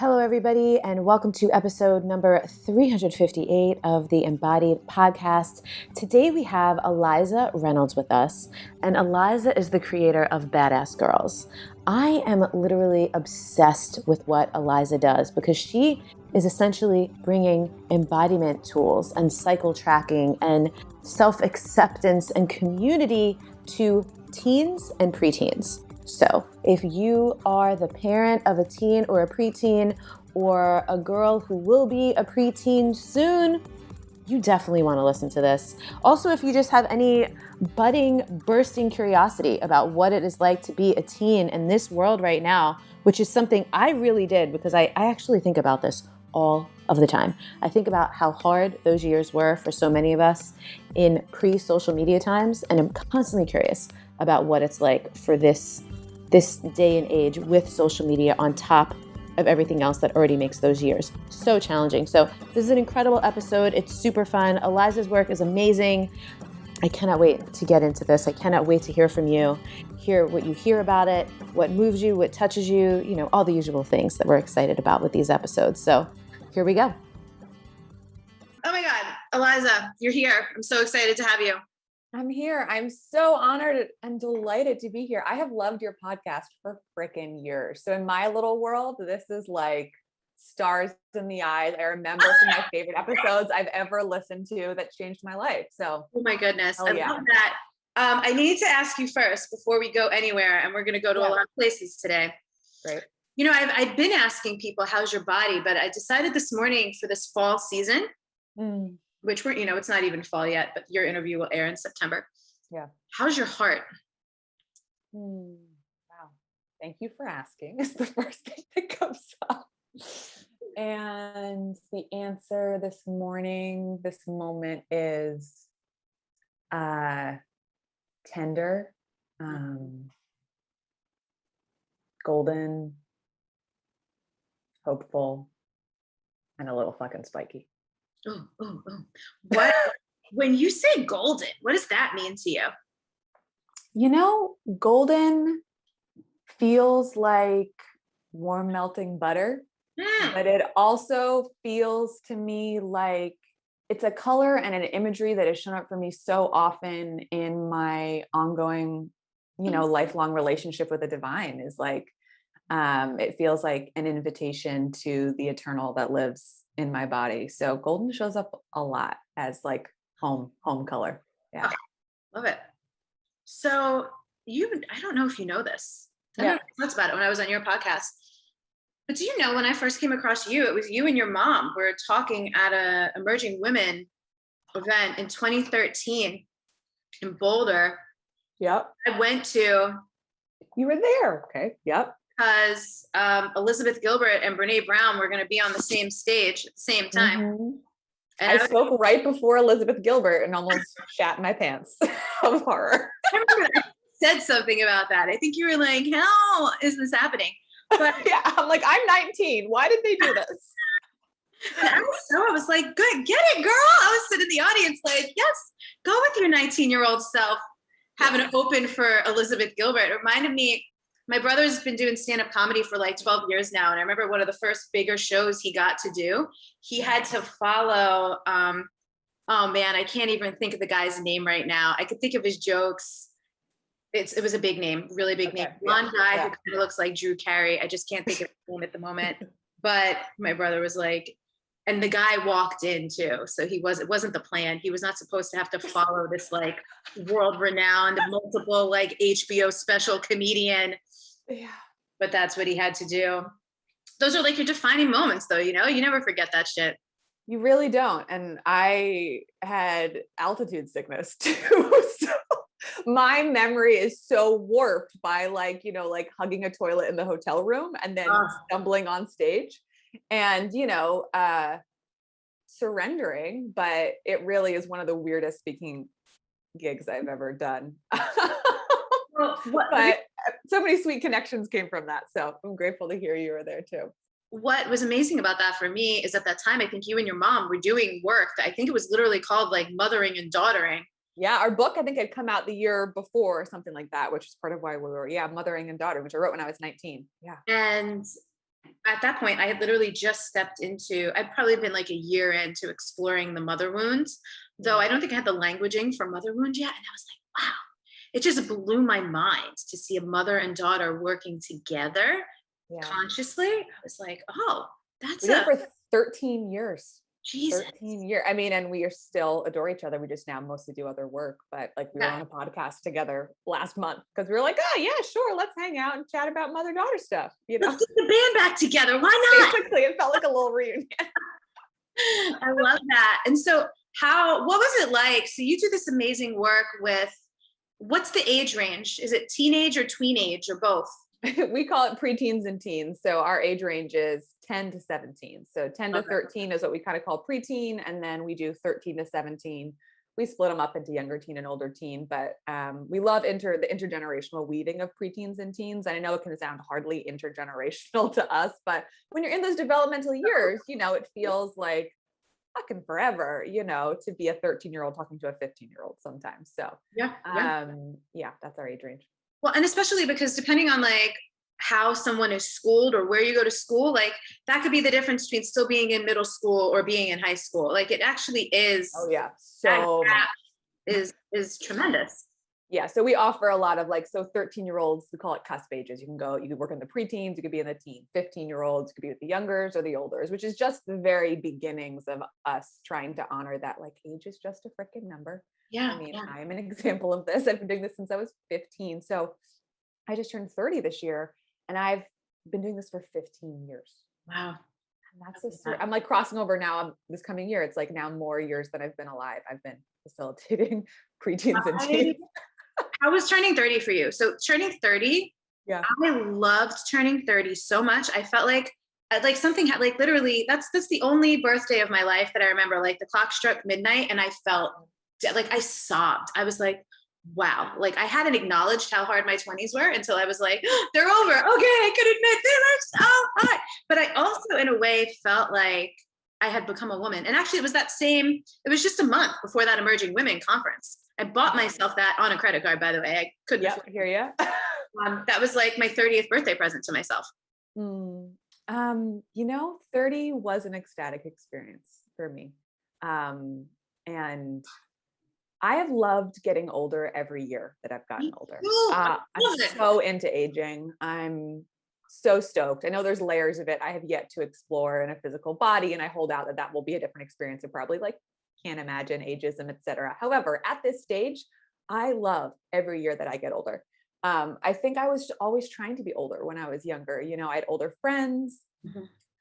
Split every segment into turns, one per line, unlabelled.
Hello, everybody, and welcome to episode number 358 of the Embodied podcast. Today we have Eliza Reynolds with us, and Eliza is the creator of Badass Girls. I am literally obsessed with what Eliza does because she is essentially bringing embodiment tools and cycle tracking and self-acceptance and community to teens and preteens. So if you are the parent of a teen or a preteen or a girl who will be a preteen soon, you definitely want to listen to this. Also, if you just have any bursting curiosity about what it is like to be a teen in this world right now, which is something I really did because I actually think about this all of the time. I think about how hard those years were for so many of us in pre-social media times, and I'm constantly curious about what it's like for this day and age with social media on top of everything else that already makes those years so challenging. So this is an incredible episode. It's super fun. Eliza's work is amazing. I cannot wait to get into this. I cannot wait to hear from you, hear what you hear about it, what moves you, what touches you, all the usual things that we're excited about with these episodes. So here we go.
Oh my God, Eliza, you're here. I'm so excited to have you.
I'm here. I'm so honored and delighted to be here. I have loved your podcast for freaking years. So in my little world, this is like stars in the eyes. I remember some of my favorite episodes I've ever listened to that changed my life. So,
oh my goodness, I
yeah.
love that. I need to ask you first before we go anywhere, and we're going to go to a lot of places today.
Great.
I've been asking people, how's your body? But I decided this morning for this fall season, which we're, it's not even fall yet, but your interview will air in September.
Yeah.
How's your heart?
Wow. Thank you for asking. It's the first thing that comes up. And the answer this morning, this moment is tender, golden, hopeful, and a little fucking spiky.
Oh. What, when you say golden, what does that mean to you?
Golden feels like warm melting butter, but it also feels to me like it's a color and an imagery that has shown up for me so often in my ongoing, lifelong relationship with the divine is like, it feels like an invitation to the eternal that lives in my body. So golden shows up a lot as like home color. Yeah.
Oh, love it. So I don't know if you know this. I don't know about it when I was on your podcast, but do you know when I first came across you, it was you and your mom were talking at a emerging women event in 2013 in Boulder.
Yep.
I went to.
You were there. Okay. Yep.
Because Elizabeth Gilbert and Brene Brown were going to be on the same stage at the same time.
Mm-hmm.
And
I spoke right before Elizabeth Gilbert and almost shat my pants of horror.
I remember I said something about that. I think you were like, how is this happening? But
yeah, I'm like, I'm 19. Why did they do this?
And I was like, good, get it, girl. I was sitting in the audience like, yes, go with your 19-year-old self, having it open for Elizabeth Gilbert. It reminded me, my brother's been doing stand-up comedy for like 12 years now. And I remember one of the first bigger shows he got to do, he had to follow, oh man, I can't even think of the guy's name right now. I could think of his jokes. It was a big name, really big name. Blonde guy who kind of looks like Drew Carey. I just can't think of his name at the moment. But my brother was like, and the guy walked in too. So it wasn't the plan. He was not supposed to have to follow this like world-renowned, multiple like HBO special comedian.
Yeah.
But that's what he had to do. Those are like your defining moments though, you never forget that shit.
You really don't. And I had altitude sickness too. So my memory is so warped by like hugging a toilet in the hotel room and then stumbling on stage and, surrendering. But it really is one of the weirdest speaking gigs I've ever done. But so many sweet connections came from that. So I'm grateful to hear you were there too.
What was amazing about that for me is at that time, I think you and your mom were doing work that I think it was literally called like Mothering and Daughtering.
Yeah. Our book, I think had come out the year before or something like that, which is part of why we were, Mothering and Daughtering, which I wrote when I was 19. Yeah.
And at that point, I had literally just stepped into, I'd probably been like a year into exploring the mother wounds, though I don't think I had the languaging for mother wound yet. And I was like, wow, it just blew my mind to see a mother and daughter working together consciously. I was like, oh,
We did it for 13 years.
Jesus.
13 years. I mean, and we are still adore each other. We just now mostly do other work, but like we were on a podcast together last month because we were like, oh yeah, sure. Let's hang out and chat about mother-daughter stuff. You know,
let's get the band back together. Why not?
Basically, it felt like a little reunion.
I love that. And so what was it like? So you do this amazing work with, what's the age range? Is it teenage or tweenage or both?
We call it preteens and teens. So our age range is 10 to 17. So 10 to 13 is what we kind of call preteen. And then we do 13 to 17. We split them up into younger teen and older teen, but we love the intergenerational weaving of preteens and teens. And I know it can sound hardly intergenerational to us, but when you're in those developmental years, you know, it feels like fucking forever, you know, to be a 13-year-old talking to a 15-year-old sometimes. So yeah, that's our age range.
Well, and especially because depending on like how someone is schooled or where you go to school, like that could be the difference between still being in middle school or being in high school. Like it actually is.
Oh yeah. So
is tremendous.
Yeah. So we offer a lot of 13-year-olds, we call it cusp ages. You can work in the preteens, you could be in the teen. 15-year-olds could be with the youngers or the olders, which is just the very beginnings of us trying to honor that age is just a freaking number.
Yeah.
I mean, I'm an example of this. I've been doing this since I was 15. So I just turned 30 this year and I've been doing this for 15 years.
Wow.
And I'm like crossing over now this coming year. It's like now more years than I've been alive. I've been facilitating preteens and teens.
How was turning 30 for you? So turning 30, I loved turning 30 so much. I felt like something had literally, that's the only birthday of my life that I remember. Like the clock struck midnight and I felt I sobbed. I was like, wow. Like I hadn't acknowledged how hard my 20s were until I was like, they're over. Okay, I could admit they were so hard. But I also in a way felt like I had become a woman. And actually it was just a month before that Emerging Women conference. I bought myself that on a credit card, by the way. I couldn't
hear you.
That was like my 30th birthday present to myself.
30 was an ecstatic experience for me. And I have loved getting older every year that I've gotten older. I'm so into aging. I'm so stoked. I know there's layers of it I have yet to explore in a physical body, and I hold out that will be a different experience and probably can't imagine ageism, etc. However, at this stage, I love every year that I get older. I think I was always trying to be older when I was younger. You know, I had older friends,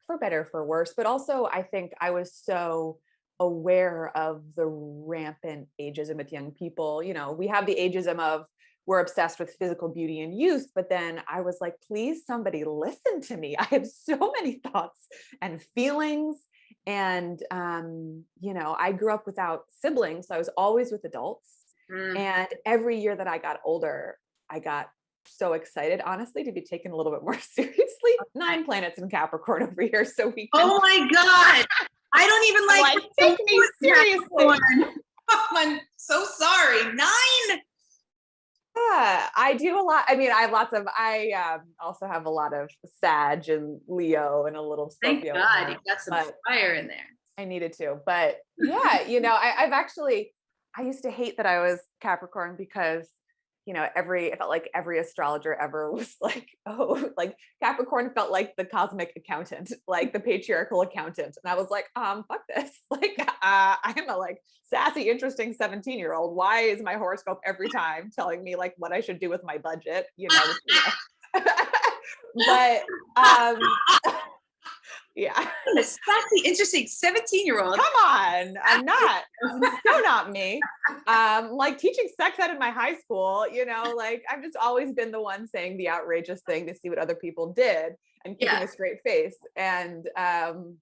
for better, for worse, but also I think I was so aware of the rampant ageism with young people. You know, we have the ageism of we're obsessed with physical beauty and youth, but then I was like, please, somebody listen to me. I have so many thoughts and feelings. And, I grew up without siblings. So I was always with adults. And every year that I got older, I got so excited, honestly, to be taken a little bit more seriously. 9 planets in Capricorn over here. So we can...
Oh my God. I don't even
take me seriously.
I'm so sorry. 9.
Yeah, I do a lot. I mean, I also have a lot of Sag and Leo and a little
Thank
Scorpio.
God you got some fire in there.
I needed to, but yeah, I used to hate that I was Capricorn because, it felt like every astrologer ever was like, oh, like Capricorn felt like the cosmic accountant, like the patriarchal accountant. And I was like, fuck this. I am a sassy, interesting 17-year-old. Why is my horoscope every time telling me what I should do with my budget? But, yeah.
A sassy, interesting 17-year-old.
Come on. I'm not. So not me. Teaching sex ed in my high school, I've just always been the one saying the outrageous thing to see what other people did and keeping a straight face. And, I'm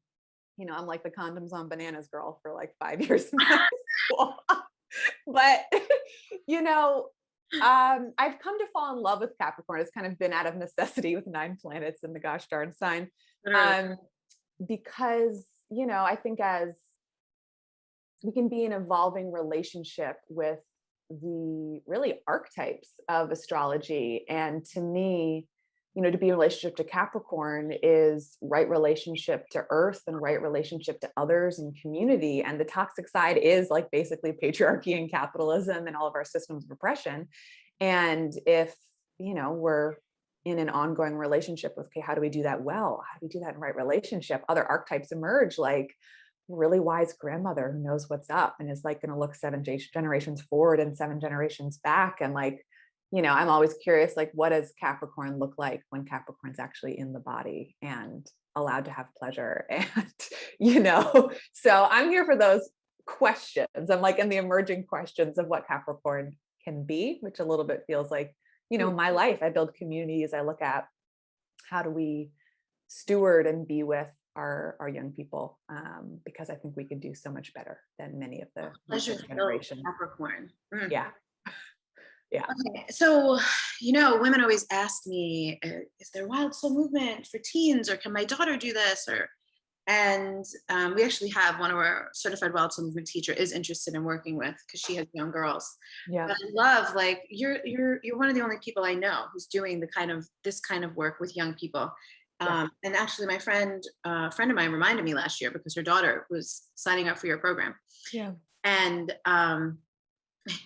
like the condoms on bananas girl for 5 years in high school. But, I've come to fall in love with Capricorn. It's kind of been out of necessity with 9 planets in the gosh darn sign. Because, I think as we can be an evolving relationship with the really archetypes of astrology. And to me, to be in relationship to Capricorn is right relationship to earth and right relationship to others and community. And the toxic side is like basically patriarchy and capitalism and all of our systems of oppression. And if, we're in an ongoing relationship with, okay, how do we do that well? How do we do that in right relationship? Other archetypes emerge, like really wise grandmother who knows what's up and is like going to look 7 generations forward and 7 generations back. And like, I'm always curious, like, what does Capricorn look like when Capricorn's actually in the body and allowed to have pleasure? And, so I'm here for those questions. I'm like in the emerging questions of what Capricorn can be, which a little bit feels like, my life. I build communities. I look at how do we steward and be with our young people, because I think we could do so much better than many of the generations.
Capricorn.
Yeah. Yeah.
Okay. So, women always ask me, is there wild soul movement for teens, or can my daughter do this? And we actually have one of our certified wild soul movement teacher is interested in working with, because she has young girls.
Yeah.
But I love, like, you're one of the only people I know who's doing this kind of work with young people. And actually my a friend of mine reminded me last year because her daughter was signing up for your program.
Yeah.
And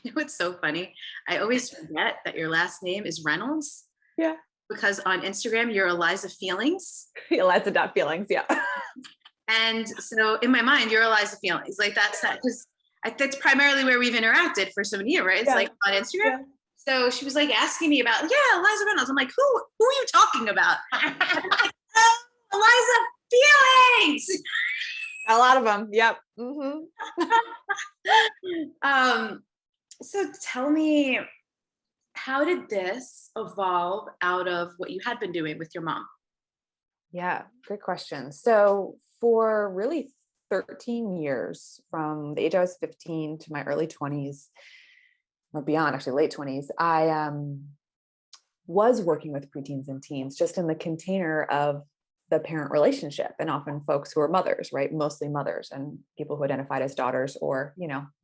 it's so funny. I always forget that your last name is Reynolds.
Yeah.
Because on Instagram, you're Eliza Feelings.
Eliza.feelings. Yeah.
And so in my mind, you're Eliza Feelings. Like that's because that's primarily where we've interacted for so many years, right? It's like on Instagram. Yeah. So she was like asking me about, Eliza Reynolds. I'm like, who are you talking about? Like, oh, Eliza Feelings.
A lot of them. Yep. Mm-hmm.
So tell me, how did this evolve out of what you had been doing with your mom?
Yeah, great question. So for really 13 years, from the age I was 15 to my early 20s, or beyond, actually late 20s, I was working with preteens and teens just in the container of the parent relationship, and often folks who are mothers, right? Mostly mothers and people who identified as daughters, or,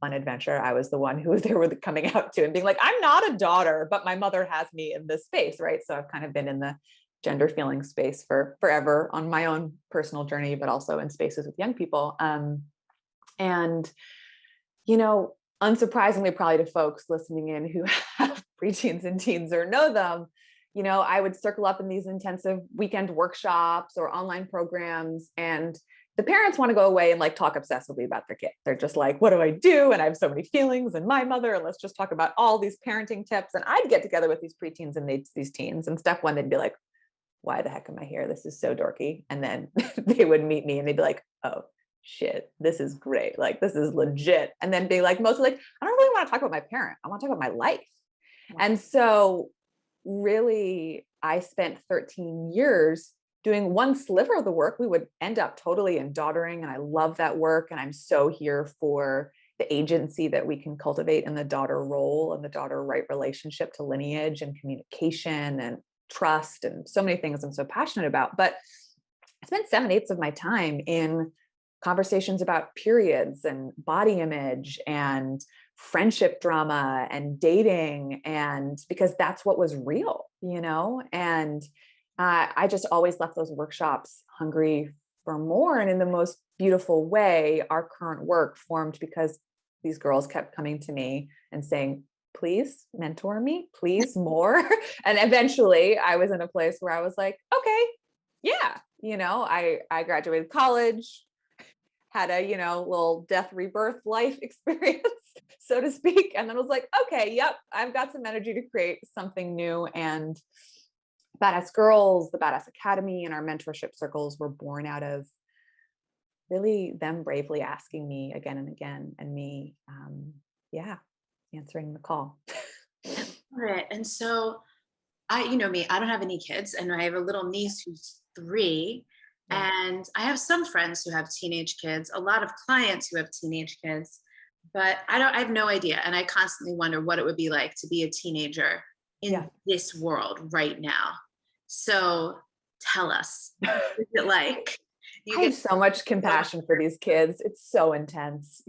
fun adventure. I was the one who they were coming out to and being like, I'm not a daughter, but my mother has me in this space, right? So I've kind of been in the gender feeling space for forever on my own personal journey, but also in spaces with young people. And, unsurprisingly, probably to folks listening in who have preteens and teens or know them, I would circle up in these intensive weekend workshops or online programs, and the parents want to go away and like talk obsessively about their kid. They're just like, what do I do? And I have so many feelings, and my mother, and let's just talk about all these parenting tips. And I'd get together with these preteens and these teens, and step one, they'd be like, why the heck am I here? This is so dorky. And then they would meet me and they'd be like, oh shit, this is great. Like, this is legit. And then be like, mostly like, I don't really want to talk about my parent. I want to talk about my life. And so really, I spent 13 years doing one sliver of the work. We would end up totally in daughtering, and I love that work. And I'm so here for the agency that we can cultivate in the daughter role and the daughter right relationship to lineage and communication and trust and so many things I'm so passionate about. But I spent 7/8 of my time in conversations about periods and body image and friendship drama and dating, and because that's what was real, and I just always left those workshops hungry for more. And in the most beautiful way, our current work formed because these girls kept coming to me and saying, please mentor me, please more. And eventually I was in a place where I was like, okay, yeah, I graduated college, had a, little death rebirth life experience, so to speak. And then I was like, okay, yep, I've got some energy to create something new. And Badass Girls, the Badass Academy, and our mentorship circles were born out of really them bravely asking me again and again, and me, answering the call.
Right. And so you know me, I don't have any kids, and I have a little niece who's 3. Yeah. And I have some friends who have teenage kids, a lot of clients who have teenage kids, but I have no idea. And I constantly wonder what it would be like to be a teenager in this world right now. So tell us, what is it like?
I have so much compassion for these kids. It's so intense,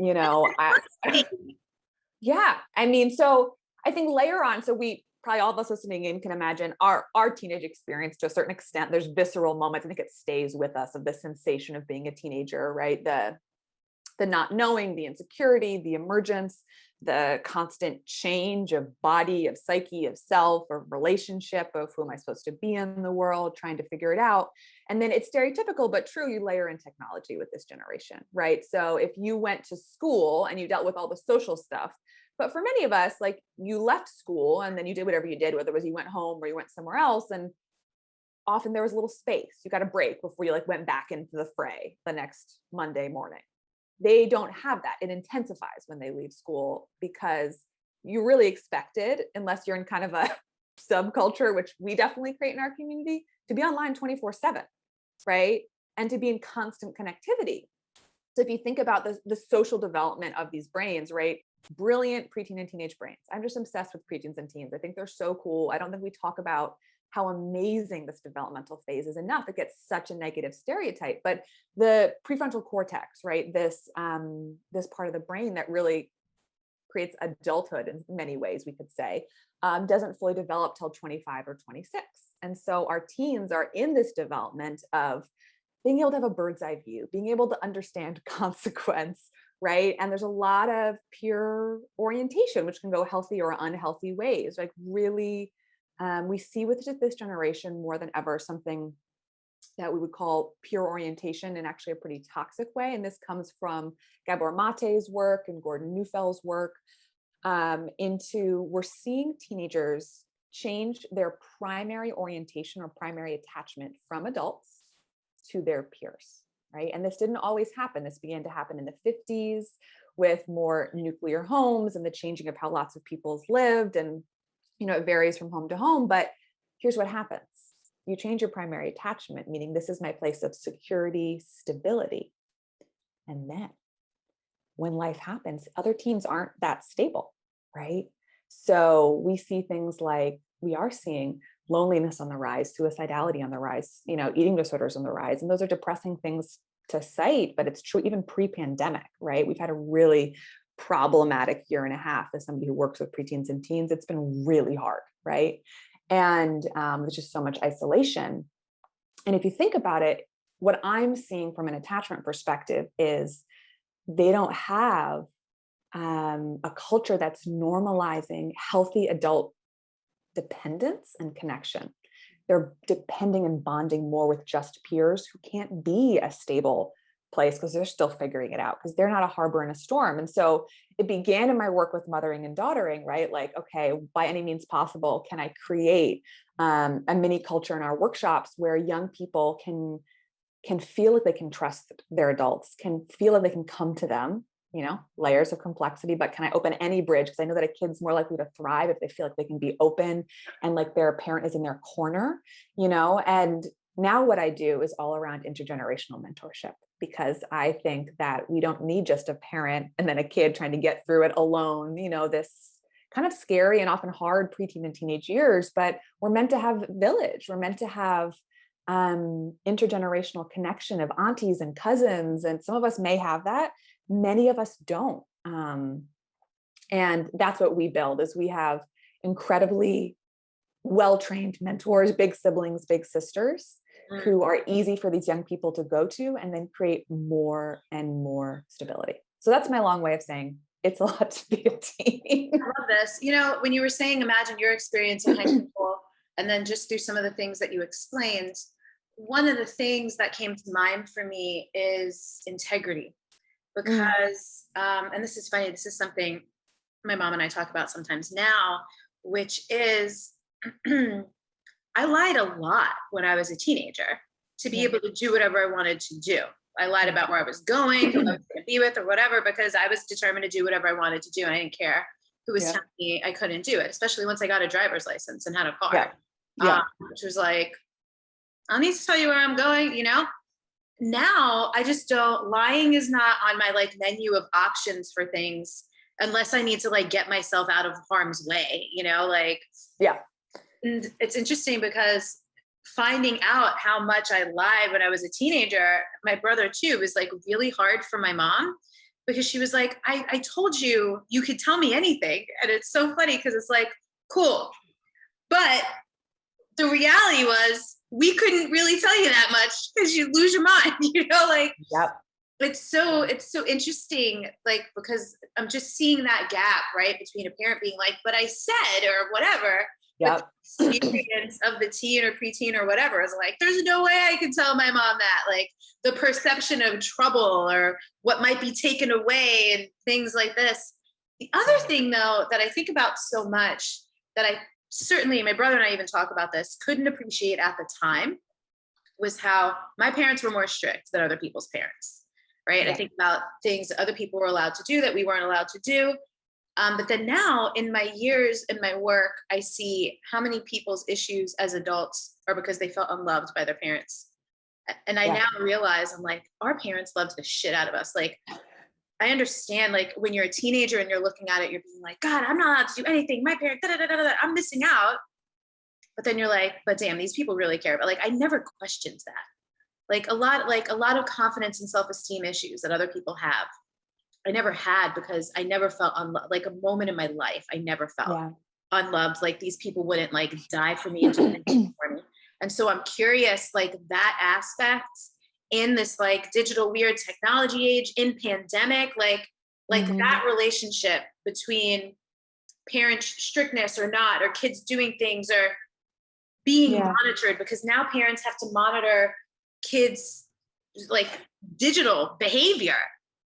Yeah. I mean, so I think layer on, so we probably all of us listening in can imagine our teenage experience to a certain extent. There's visceral moments. I think it stays with us of the sensation of being a teenager, right? The not knowing, the insecurity, the emergence, the constant change of body, of psyche, of self, of relationship, of who am I supposed to be in the world, trying to figure it out. And then it's stereotypical, but true, you layer in technology with this generation, right? So if you went to school and you dealt with all the social stuff, but for many of us, like you left school and then you did whatever you did, whether it was you went home or you went somewhere else. And often there was a little space. You got a break before you like went back into the fray the next Monday morning. They don't have that. It intensifies when they leave school because you really expected, unless you're in kind of a subculture, which we definitely create in our community, to be online 24/7, right? And to be in constant connectivity. So if you think about the social development of these brains, right? Brilliant preteen and teenage brains. I'm just obsessed with preteens and teens. I think they're so cool. I don't think we talk about how amazing this developmental phase is enough. It gets such a negative stereotype, but the prefrontal cortex, right? This part of the brain that really creates adulthood in many ways, we could say, doesn't fully develop till 25 or 26. And so our teens are in this development of being able to have a bird's eye view, being able to understand consequence, right? And there's a lot of peer orientation, which can go healthy or unhealthy ways, like really we see with this generation more than ever something that we would call peer orientation in actually a pretty toxic way. And this comes from Gabor Mate's work and Gordon Neufeld's work into we're seeing teenagers change their primary orientation or primary attachment from adults to their peers, right? And this didn't always happen. This began to happen in the 50s with more nuclear homes and the changing of how lots of people's lived. And it varies from home to home, but here's what happens. You change your primary attachment, meaning this is my place of security, stability. And then when life happens, other teens aren't that stable, right? So we see things like we are seeing loneliness on the rise, suicidality on the rise, eating disorders on the rise. And those are depressing things to cite, but it's true even pre-pandemic, right? We've had a really problematic year and a half as somebody who works with preteens and teens. It's been really hard, right? And there's just so much isolation. And if you think about it, what I'm seeing from an attachment perspective is they don't have a culture that's normalizing healthy adult dependence and connection. They're depending and bonding more with just peers who can't be a stable place because they're still figuring it out because they're not a harbor in a storm. And so it began in my work with mothering and daughtering, right? Like, okay, by any means possible, can I create a mini culture in our workshops where young people can feel like they can trust their adults, can feel like they can come to them, layers of complexity, but can I open any bridge? Because I know that a kid's more likely to thrive if they feel like they can be open and like their parent is in their corner, and now what I do is all around intergenerational mentorship, because I think that we don't need just a parent and then a kid trying to get through it alone, this kind of scary and often hard preteen and teenage years, but we're meant to have village. We're meant to have intergenerational connection of aunties and cousins. And some of us may have that. Many of us don't. And that's what we build is we have incredibly well-trained mentors, big siblings, big sisters who are easy for these young people to go to and then create more and more stability. So that's my long way of saying it's a lot to be a teen.
I love this. When you were saying, imagine your experience in high school and then just through some of the things that you explained, one of the things that came to mind for me is integrity. Because, and this is funny, this is something my mom and I talk about sometimes now, which is I lied a lot when I was a teenager to be able to do whatever I wanted to do. I lied about where I was going, who I was going to be with or whatever, because I was determined to do whatever I wanted to do. And I didn't care who was telling me I couldn't do it, especially once I got a driver's license and had a car, which was like, I need to tell you where I'm going, Now I just don't, lying is not on my menu of options for things unless I need to get myself out of harm's way, And it's interesting because finding out how much I lied when I was a teenager, my brother too, was really hard for my mom because she was like, I told you, you could tell me anything. And it's so funny because it's cool. But the reality was we couldn't really tell you that much because you lose your mind, like
Yep.
it's so interesting, like, because I'm just seeing that gap, right, between a parent being like, but I said, or whatever.
Yep.
But the experience of the teen or preteen or whatever is like, there's no way I can tell my mom that. Like the perception of trouble or what might be taken away and things like this. The other thing, though, that I think about so much that I certainly, my brother and I even talk about this, couldn't appreciate at the time was how my parents were more strict than other people's parents, right?
Yeah.
I think about things that other people were allowed to do that we weren't allowed to do. But then now in my years in my work, I see how many people's issues as adults are because they felt unloved by their parents. And I now realize, I'm like, our parents loved the shit out of us. Like, I understand, like, when you're a teenager and you're looking at it, you're being like, God, I'm not allowed to do anything. My parents, I'm missing out. But then you're like, but damn, these people really care. But like, I never questioned that. Like a lot of confidence and self-esteem issues that other people have, I never had because I never felt unloved. Like a moment in my life, I never felt unloved. Like these people wouldn't like die for me and do anything for me. And so I'm curious, like that aspect in this like digital weird technology age, in pandemic, like that relationship between parent strictness or not, or kids doing things or being monitored, because now parents have to monitor kids like digital behavior.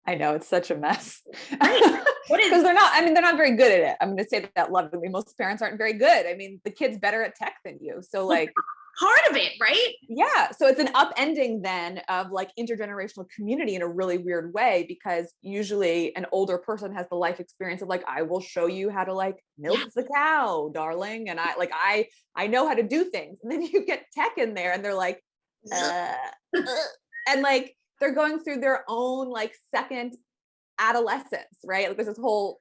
I know, it's such a mess.
Right.
Because they're not very good at it. I'm going to say that lovingly. Most parents aren't very good. I mean, the kid's better at tech than you. So like
part of it, right?
Yeah. So it's an upending then of like intergenerational community in a really weird way, because usually an older person has the life experience of like, I will show you how to like milk the cow, darling. And I know how to do things. And then you get tech in there and they're like, and like, they're going through their own like second adolescence, right? Like there's all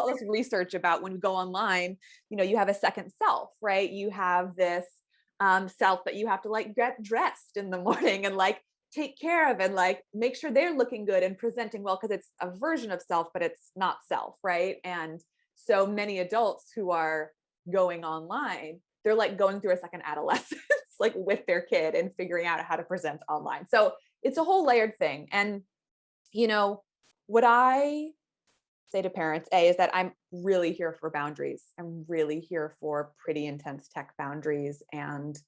this research about when you go online, you have a second self, right? You have this self that you have to like get dressed in the morning and like take care of and like make sure they're looking good and presenting well, because it's a version of self, but it's not self, right? And so many adults who are going online, they're like going through a second adolescence, like with their kid and figuring out how to present online. So it's a whole layered thing. And, what I say to parents, is that I'm really here for boundaries. I'm really here for pretty intense tech boundaries. And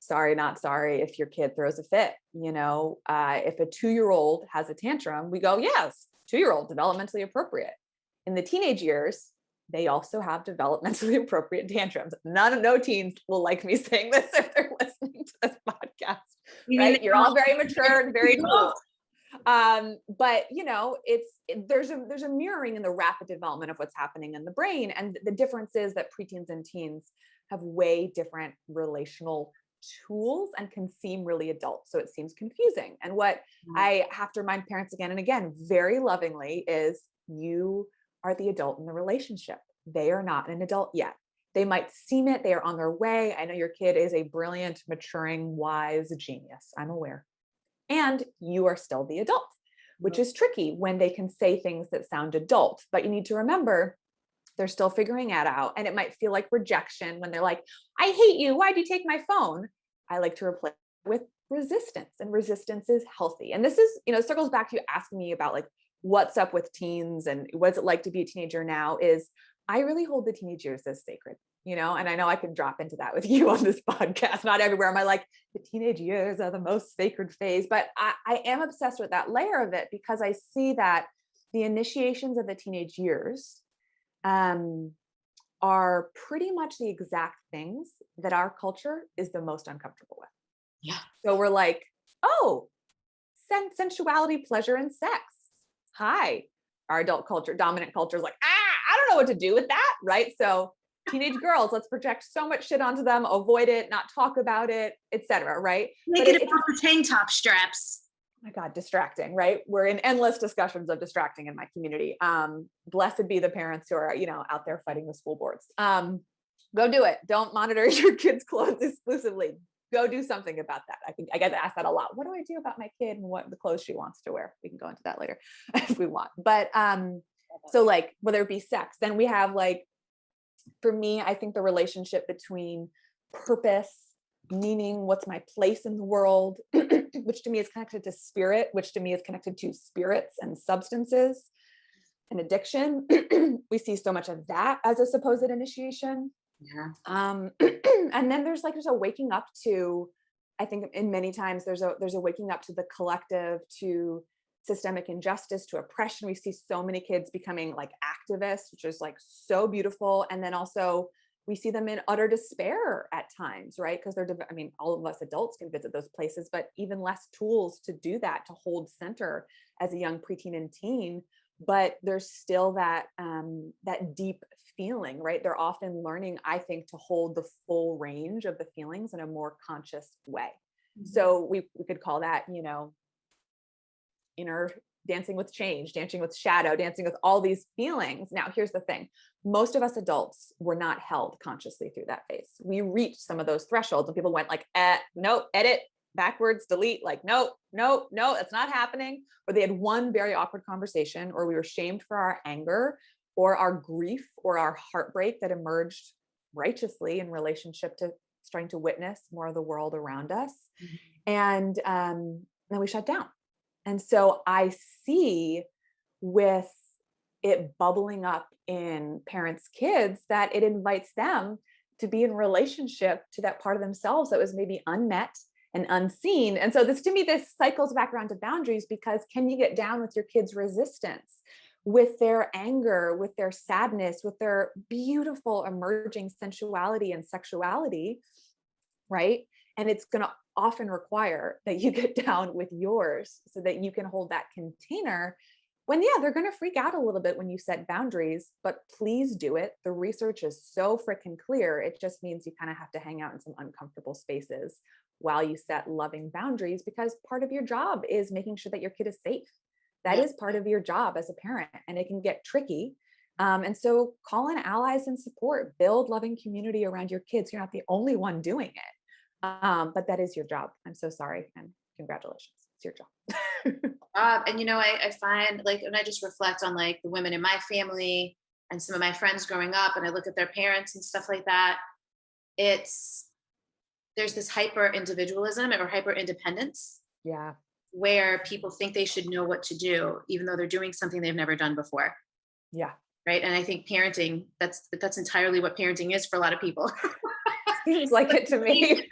sorry, not sorry if your kid throws a fit. If a 2-year-old has a tantrum, we go, yes, 2-year-old, developmentally appropriate. In the teenage years, they also have developmentally appropriate tantrums. No teens will like me saying this if they're listening to this podcast, right? You're all very mature and very cool. But there's a mirroring in the rapid development of what's happening in the brain. And the difference is that preteens and teens have way different relational tools and can seem really adult. So it seems confusing. And what I have to remind parents again and again, very lovingly, is you are the adult in the relationship. They are not an adult yet. They might seem it. They are on their way. I know your kid is a brilliant, maturing, wise genius. I'm aware. And you are still the adult, which is tricky when they can say things that sound adult. But you need to remember, they're still figuring that out. And it might feel like rejection when they're like, I hate you. Why'd you take my phone? I like to replace it with resistance, and resistance is healthy. And this is, circles back to you asking me about like, what's up with teens and what's it like to be a teenager now. Is I really hold the teenage years as sacred, and I know I can drop into that with you on this podcast. Not everywhere am I like, the teenage years are the most sacred phase, but I am obsessed with that layer of it, because I see that the initiations of the teenage years are pretty much the exact things that our culture is the most uncomfortable with.
Yeah.
So we're like, oh, sensuality, pleasure, and sex. Hi. Our adult culture, dominant culture is like, I don't know what to do with that, right? So teenage girls, let's project so much shit onto them, avoid it, not talk about it, etc. Right?
Make it about the tank top straps.
Oh my God, distracting, right? We're in endless discussions of distracting in my community. Blessed be the parents who are, out there fighting the school boards. Go do it. Don't monitor your kids' clothes exclusively. Go do something about that. I get asked that a lot. What do I do about my kid and what the clothes she wants to wear? We can go into that later if we want. But so like, whether it be sex, then we have like For me, I think the relationship between purpose, meaning, what's my place in the world, which to me is connected to spirit, which to me is connected to spirits and substances and addiction. We see so much of that as a supposed initiation.
Yeah.
And then there's a waking up to, I think in many times there's a waking up to the collective, to systemic injustice, to oppression. We see so many kids becoming like activists, which is like so beautiful. And then also we see them in utter despair at times, right? Because I mean, all of us adults can visit those places, but even less tools to do that, to hold center as a young preteen and teen. But there's still that deep feeling, right? They're often learning, I think, to hold the full range of the feelings in a more conscious way. Mm-hmm. So we could call that, inner dancing with change, dancing with shadow, dancing with all these feelings. Now, here's the thing. Most of us adults were not held consciously through that phase. We reached some of those thresholds and people went like, nope, edit, backwards, delete, like, no, it's not happening. Or they had one very awkward conversation, or we were shamed for our anger or our grief or our heartbreak that emerged righteously in relationship to starting to witness more of the world around us. Mm-hmm. And then we shut down. And so I see with it bubbling up in parents' kids that it invites them to be in relationship to that part of themselves that was maybe unmet and unseen. And so this cycles back around to boundaries, because can you get down with your kids' resistance, with their anger, with their sadness, with their beautiful emerging sensuality and sexuality, right? And it's going to often require that you get down with yours so that you can hold that container when, they're going to freak out a little bit when you set boundaries, but please do it. The research is so freaking clear. It just means you kind of have to hang out in some uncomfortable spaces while you set loving boundaries, because part of your job is making sure that your kid is safe. That is part of your job as a parent, and it can get tricky. And so call in allies and support, build loving community around your kids. You're not the only one doing it. But that is your job. I'm so sorry. And congratulations. It's your job.
And I find, like, and I just reflect on like the women in my family and some of my friends growing up, and I look at their parents and stuff like that. There's this hyper individualism or hyper independence.
Yeah.
Where people think they should know what to do, even though they're doing something they've never done before.
Yeah.
Right. And I think parenting, that's entirely what parenting is for a lot of people.
Seems like it to me.
You know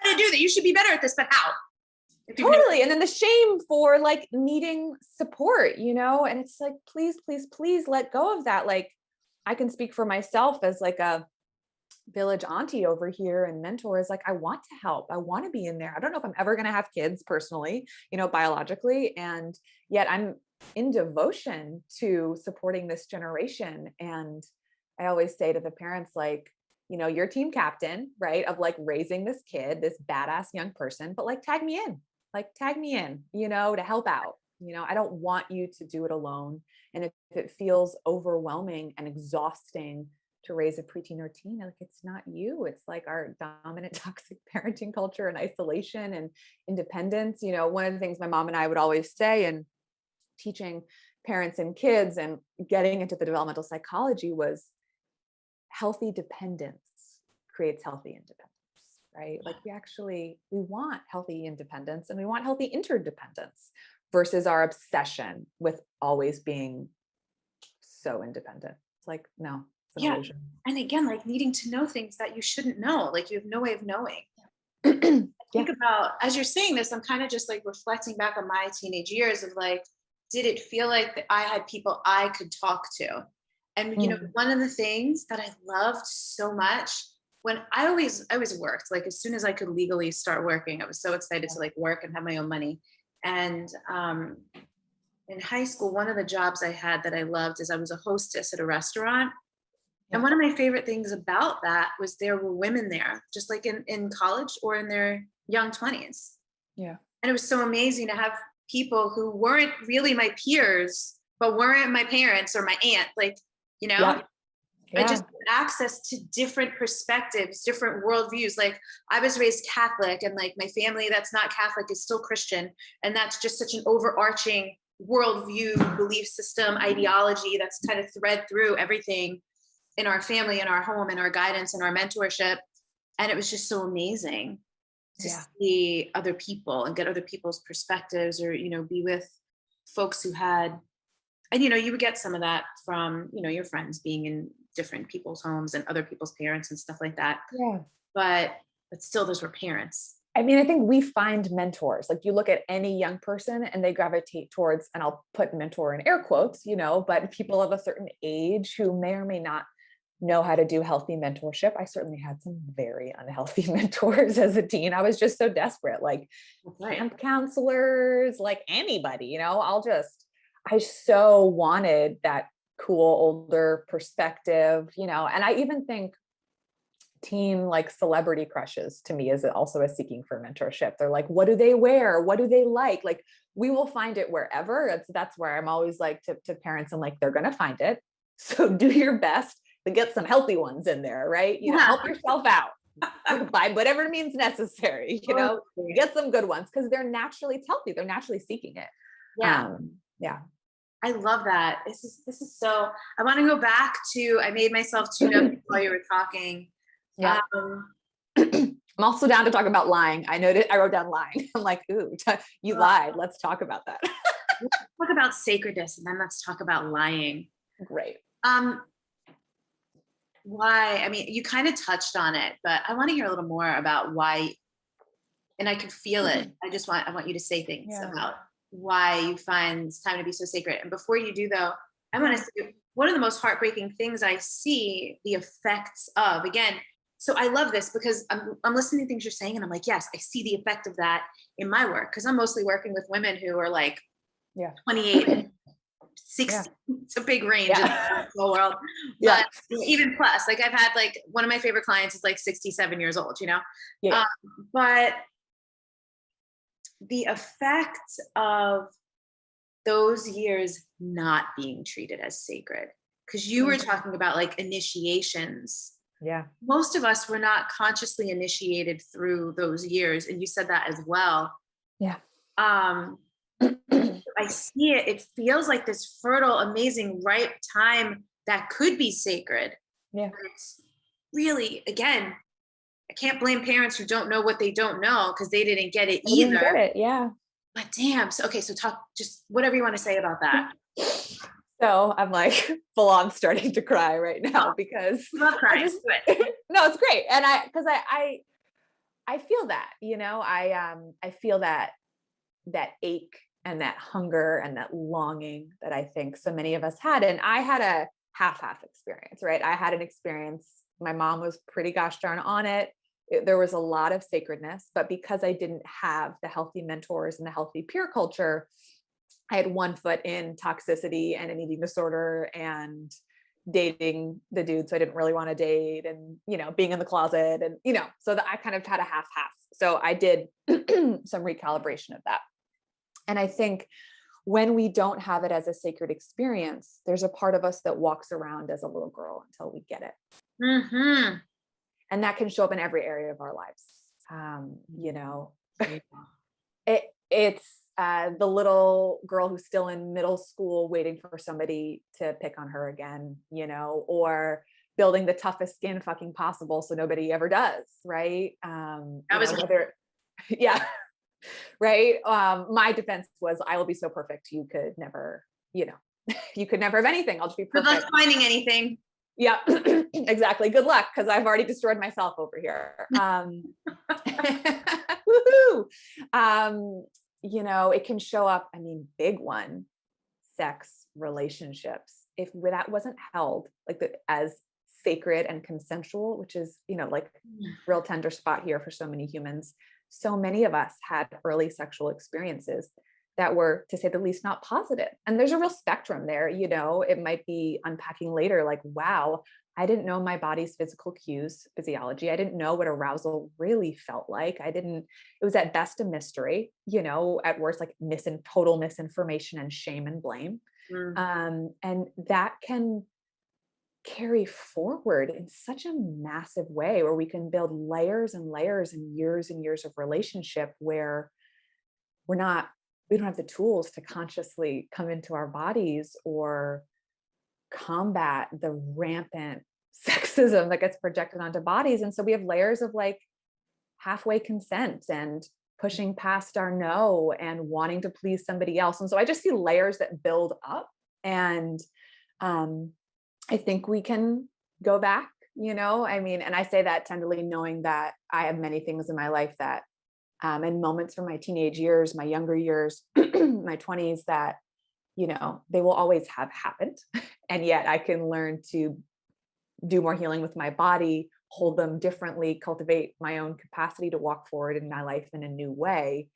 how to do that. You should be better at this, but how?
Totally. And then the shame for like needing support, and it's like, please let go of that. Like, I can speak for myself as like a village auntie over here and mentor, is like, I want to help. I want to be in there. I don't know if I'm ever going to have kids personally, biologically. And yet I'm in devotion to supporting this generation. And I always say to the parents, like, you're team captain, right? Of like raising this kid, this badass young person, but like, tag me in, to help out. I don't want you to do it alone. And if it feels overwhelming and exhausting to raise a preteen or teen, like, it's not you. It's like our dominant toxic parenting culture and isolation and independence. One of the things my mom and I would always say in teaching parents and kids and getting into the developmental psychology was healthy dependence creates healthy independence, right? Like we want healthy independence and we want healthy interdependence versus our obsession with always being so independent. It's like, no.
Yeah. And again, like needing to know things that you shouldn't know, like you have no way of knowing. Think about, as you're saying this, I'm kind of just like reflecting back on my teenage years of like, did it feel like that I had people I could talk to? And, one of the things that I loved so much when I always worked, like as soon as I could legally start working, I was so excited to like work and have my own money. And, in high school, one of the jobs I had that I loved is I was a hostess at a restaurant. And one of my favorite things about that was there were women there, just like in college or in their young 20s.
Yeah.
And it was so amazing to have people who weren't really my peers, but weren't my parents or my aunt, like, I just had access to different perspectives, different worldviews. Like I was raised Catholic and like my family that's not Catholic is still Christian. And that's just such an overarching worldview, belief system, ideology that's kind of thread through everything. in our family, in our home, in our guidance, in our mentorship. And it was just so amazing to see other people and get other people's perspectives, or, be with folks who had, and, you would get some of that from, your friends being in different people's homes and other people's parents and stuff like that.
Yeah.
But still, those were parents.
I mean, I think we find mentors. Like, you look at any young person and they gravitate towards, and I'll put mentor in air quotes, but people of a certain age who may or may not know how to do healthy mentorship. I certainly had some very unhealthy mentors as a teen. I was just so desperate, like camp counselors, like anybody, I so wanted that cool older perspective, and I even think teen like celebrity crushes to me is also a seeking for mentorship. They're like, what do they wear? What do they like? Like, we will find it wherever. That's where I'm always like to parents, I'm like, they're going to find it. So do your best to get some healthy ones in there, right? Help yourself out by whatever means necessary, get some good ones, because it's healthy. They're naturally seeking it.
Yeah. I love that. This is so, I want to go back to, I made myself tune up while you were talking.
Yeah. I'm also down to talk about lying. I wrote down lying. I'm like, ooh, you lied. Let's talk about that.
Let's talk about sacredness, and then let's talk about lying.
Great.
Why? I mean, you kind of touched on it, but I want to hear a little more about why, and I could feel it. I want you to say things about why you find it's time to be so sacred. And before you do, though, I want to say one of the most heartbreaking things I see the effects of, again, so I love this because I'm listening to things you're saying, and I'm like, yes, I see the effect of that in my work, because I'm mostly working with women who are like 28 and 60. It's a big range in the whole world. But even plus, like, I've had, like, one of my favorite clients is like 67 years old, but the effect of those years not being treated as sacred, because you were talking about like initiations.
Yeah.
Most of us were not consciously initiated through those years. And you said that as well.
Yeah.
I see it. It feels like this fertile, amazing, ripe time that could be sacred.
Yeah.
But it's really, again, I can't blame parents who don't know what they don't know, because they didn't get it either.
Didn't get it. Yeah.
But damn. So talk, just whatever you want to say about that.
So I'm like full on starting to cry right now, because
I love crying.
No, it's great. And I feel that, I feel that ache and that hunger and that longing that I think so many of us had. And I had a half experience, right? I had an experience. My mom was pretty gosh darn on it. There was a lot of sacredness, but because I didn't have the healthy mentors and the healthy peer culture, I had one foot in toxicity and an eating disorder and dating the dude. So I didn't really want to date, and, being in the closet, and, so that I kind of had a half. So I did some recalibration of that. And I think when we don't have it as a sacred experience, there's a part of us that walks around as a little girl until we get it.
Mm-hmm.
And that can show up in every area of our lives. It's the little girl who's still in middle school waiting for somebody to pick on her again, or building the toughest skin fucking possible so nobody ever does, right? Right. My defense was, I will be so perfect, you could never, you could never have anything. I'll just be perfect.
Good luck finding anything.
Yeah, exactly. Good luck, because I've already destroyed myself over here. Woohoo. It can show up, big one, sex, relationships. If that wasn't held as sacred and consensual, which is, like real tender spot here for so many humans. So many of us had early sexual experiences that were, to say the least, not positive. And there's a real spectrum there. It might be unpacking later, like, wow, I didn't know my body's physical cues, physiology. I didn't know what arousal really felt like. It was at best a mystery, at worst, like total misinformation and shame and blame. And that can carry forward in such a massive way, where we can build layers and layers and years of relationship where we don't have the tools to consciously come into our bodies or combat the rampant sexism that gets projected onto bodies. And so we have layers of like halfway consent and pushing past our no and wanting to please somebody else. And so I just see layers that build up. And I think we can go back, I mean, and I say that tenderly, knowing that I have many things in my life that, and moments from my teenage years, my younger years, my 20s that, they will always have happened. And yet I can learn to do more healing with my body, hold them differently, cultivate my own capacity to walk forward in my life in a new way.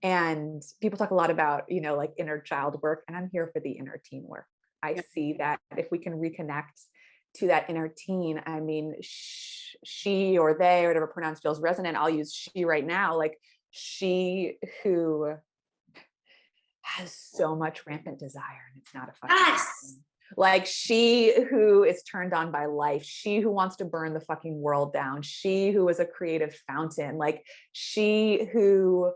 And people talk a lot about, like inner child work, and I'm here for the inner teen work. I see that if we can reconnect to that inner teen, I mean, she or they, or whatever pronoun feels resonant, I'll use she right now, like she who has so much rampant desire and it's not a fucking thing. Like she who is turned on by life, she who wants to burn the fucking world down, she who is a creative fountain, like she who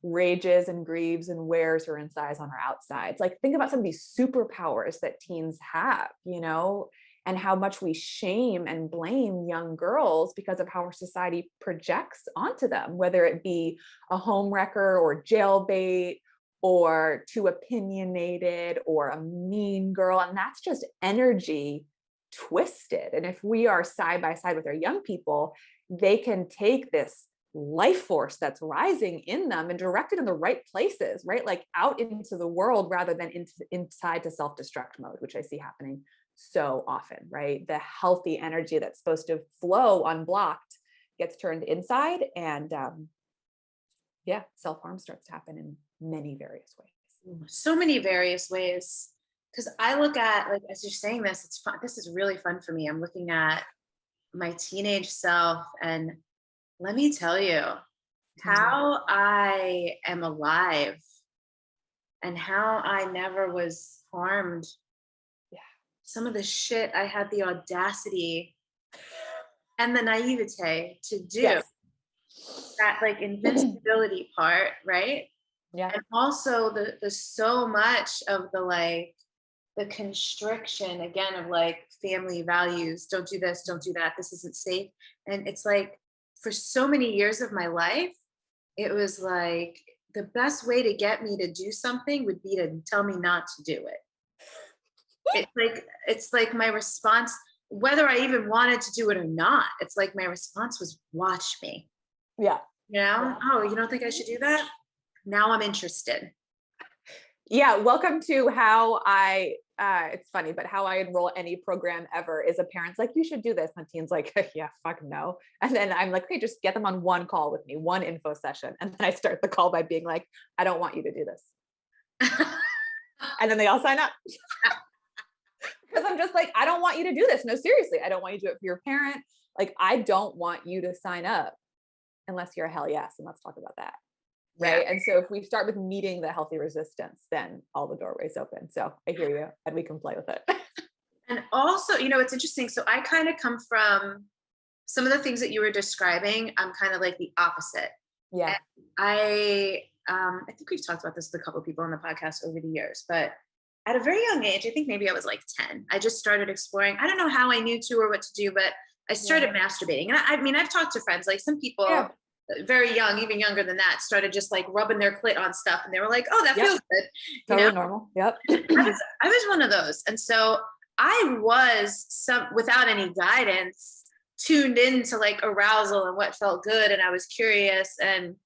rages and grieves and wears her insides on her outsides. Like think about some of these superpowers that teens have, and how much we shame and blame young girls because of how our society projects onto them, whether it be a homewrecker or jailbait or too opinionated or a mean girl. And that's just energy twisted. And if we are side by side with our young people, they can take this life force that's rising in them and direct it in the right places, right? Like out into the world rather than inside to self-destruct mode, which I see happening so often, right? The healthy energy that's supposed to flow unblocked gets turned inside, and self-harm starts to happen in many various ways.
So many various ways. Because I look at, like, as you're saying this, it's fun. This is really fun for me. I'm looking at my teenage self, and let me tell you how I am alive and how I never was harmed. Some of the shit I had the audacity and the naivete to do. Yes. That like invincibility part, right?
Yeah.
And also the so much of the like the constriction again of like family values. Don't do this, don't do that. This isn't safe. And it's like for so many years of my life, it was like the best way to get me to do something would be to tell me not to do it. It's like my response, whether I even wanted to do it or not, it's like my response was watch me.
Yeah.
Yeah. Oh, you don't think I should do that? Now I'm interested.
Yeah. Welcome to how it's funny, but how I enroll any program ever is a parent's like, you should do this. And the teen's like, yeah, fuck no. And then I'm like, hey, just get them on one call with me, one info session. And then I start the call by being like, I don't want you to do this. And then they all sign up. Because I'm just like, I don't want you to do this. No, seriously, I don't want you to do it for your parent. Like, I don't want you to sign up unless you're a hell yes. And let's talk about that. Right. Yeah. And so if we start with meeting the healthy resistance, then all the doorways open. So I hear you and we can play with it.
And also, it's interesting. So I kind of come from some of the things that you were describing. I'm kind of like the opposite.
Yeah.
And I think we've talked about this with a couple of people on the podcast over the years, but at a very young age, I think maybe I was like 10, I just started exploring. I don't know how I knew to or what to do, but I started masturbating. And I mean, I've talked to friends, like some people very young, even younger than that, started just like rubbing their clit on stuff. And they were like, oh, that feels good.
Totally normal. Yep.
I was one of those. And so I was without any guidance, tuned into like arousal and what felt good. And I was curious. And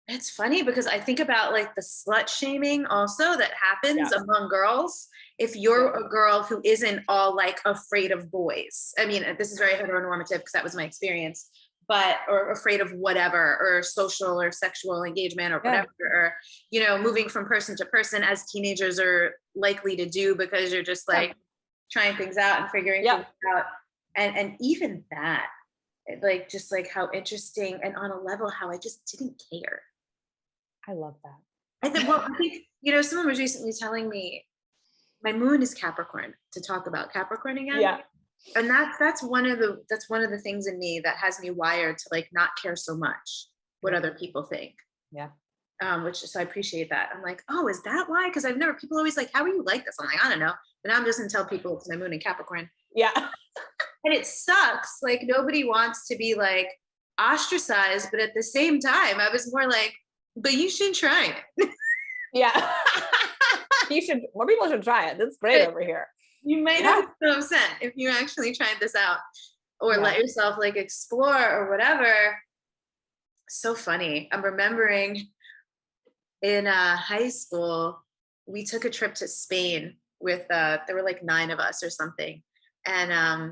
it's funny because I think about like the slut shaming also that happens among girls. If you're a girl who isn't all like afraid of boys, I mean, this is very heteronormative because that was my experience, or afraid of whatever, or social or sexual engagement or whatever, or, moving from person to person as teenagers are likely to do because you're just like trying things out and figuring things out. And even that, like, just like how interesting and on a level, how I just didn't care.
I love that.
I think, someone was recently telling me my moon is Capricorn, to talk about Capricorn again.
Yeah.
And that's one of the things in me that has me wired to like not care so much what other people think.
Yeah.
So I appreciate that. I'm like, oh, is that why? Because people always like, how are you like this? I'm like, I don't know. But now I'm just gonna tell people it's my moon in Capricorn.
Yeah.
And it sucks. Like nobody wants to be like ostracized, but at the same time, I was more like, but you should try it.
Yeah. More people should try it. That's great over here.
You might not be so upset if you actually tried this out or let yourself like explore or whatever. So funny. I'm remembering in high school, we took a trip to Spain with, there were like 9 of us or something. And I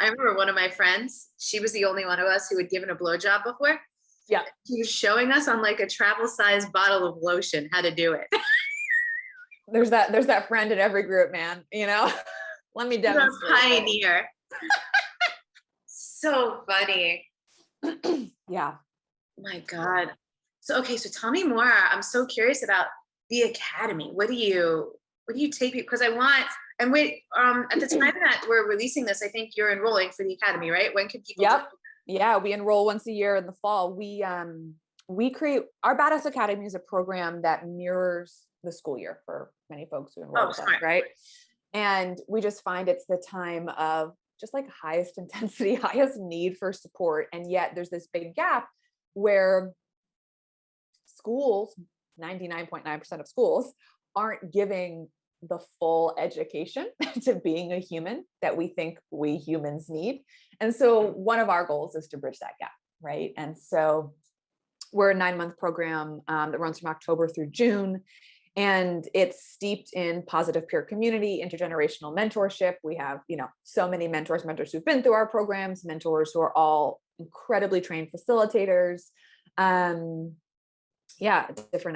remember one of my friends, she was the only one of us who had given a blowjob before.
Yeah.
She was showing us on like a travel size bottle of lotion how to do it.
There's that friend in every group, man, you know, let me demonstrate.
Pioneer. So funny.
Yeah.
My God. So, okay. So tell me more. I'm so curious about the academy. What do you take? Because at the time that we're releasing this, I think you're enrolling for the academy, right? When can people?
Yep. Yeah. We enroll once a year in the fall. We create our Badass Academy is a program that mirrors the school year for many folks who enroll with us, right? And we just find it's the time of just like highest intensity, highest need for support. And yet there's this big gap where schools, 99.9% of schools, aren't giving the full education to being a human that we think we humans need. And so one of our goals is to bridge that gap, right? And so we're a 9-month program that runs from October through June. And it's steeped in positive peer community, intergenerational mentorship. We have, so many mentors who've been through our programs, mentors who are all incredibly trained facilitators. Different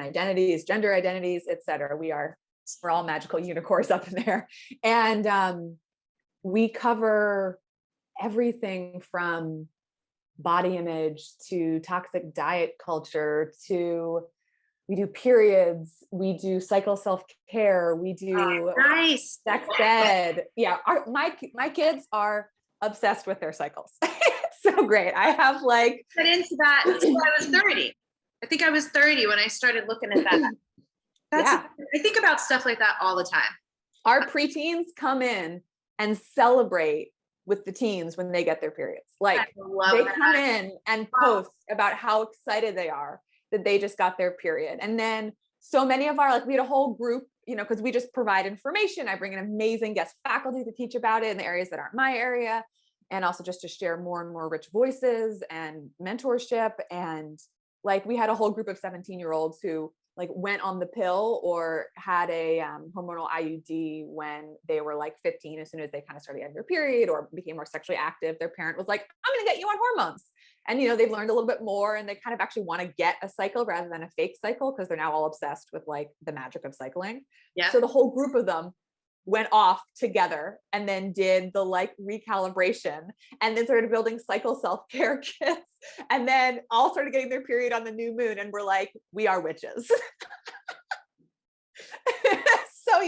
identities, gender identities, et cetera. We're all magical unicorns up in there. And we cover everything from body image to toxic diet culture to we do periods, we do cycle self-care, we do sex ed. Yeah, my kids are obsessed with their cycles. It's so great. I have like
get into that until I was 30. I think I was 30 when I started looking at that. I think about stuff like that all the time.
Our preteens come in and celebrate with the teens when they get their periods. Like they come in and post about how excited they are that they just got their period. And then so many of we had a whole group, because we just provide information. I bring in amazing guest faculty to teach about it in the areas that aren't my area. And also just to share more and more rich voices and mentorship. And we had a whole group of 17-year-olds who went on the pill or had a hormonal IUD when they were 15, as soon as they kind of started getting their period or became more sexually active. Their parent was like, I'm going to get you on hormones. And, they've learned a little bit more and they kind of actually want to get a cycle rather than a fake cycle because they're now all obsessed with the magic of cycling. Yeah. So the whole group of them went off together and then did the recalibration and then started building cycle self-care kits and then all started getting their period on the new moon. And we're like, we are witches. So,